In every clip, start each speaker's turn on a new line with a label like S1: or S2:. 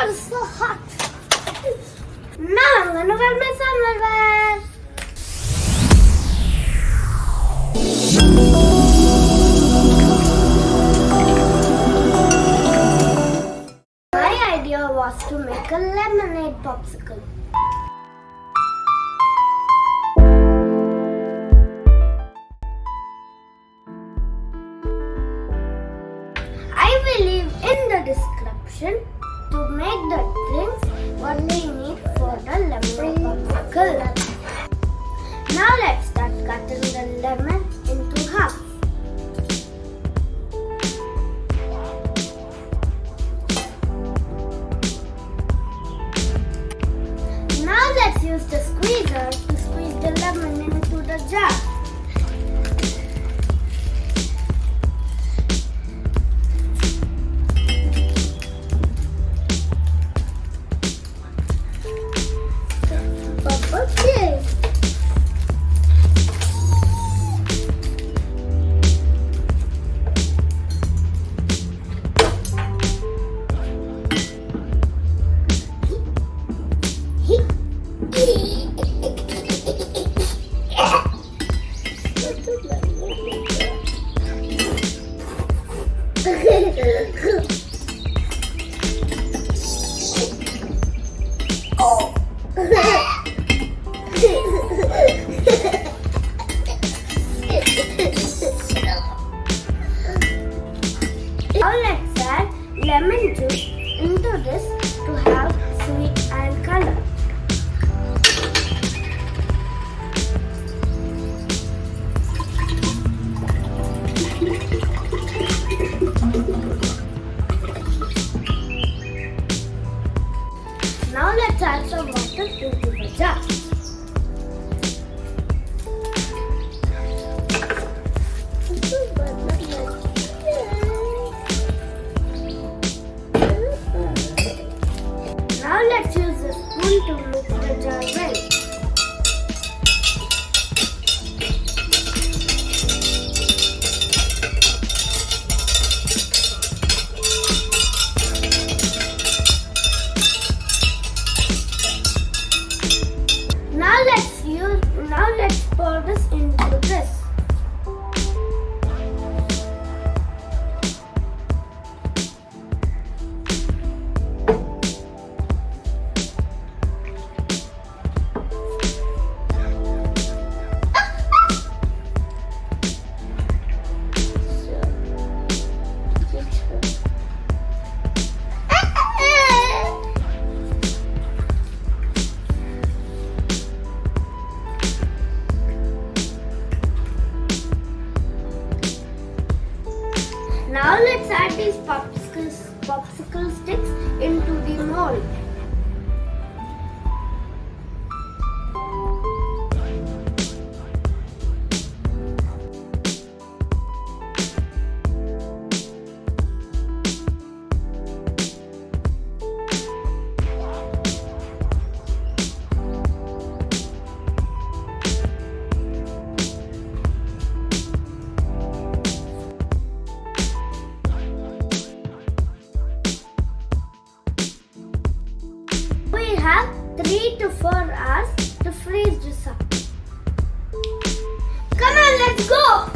S1: God, it's so hot. Now I'm gonna wear my summer wear. My idea was to make a lemonade popsicle. I will leave in the description to make the things what we need for the lemon popsicle. Now let's start cutting the lemon into half. Now let's use the squeezer to squeeze the lemon into the jar. Okay. Now let's add lemon juice into this to have sweet and color. Now let's add some water into the jar. Now let's use a spoon to mix the jar well. Now let's pour this into this. Now let's add these popsicle sticks into the mold. We have 3 to 4 hours to freeze this up. Come on, let's go!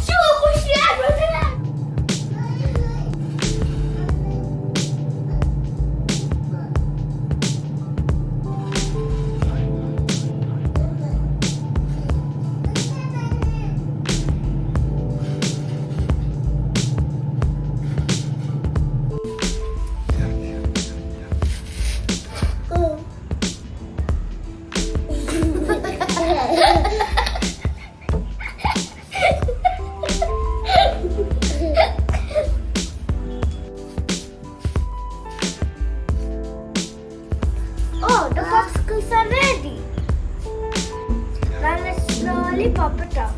S1: Oh, the popsicles are ready. Now let's slowly pop it out.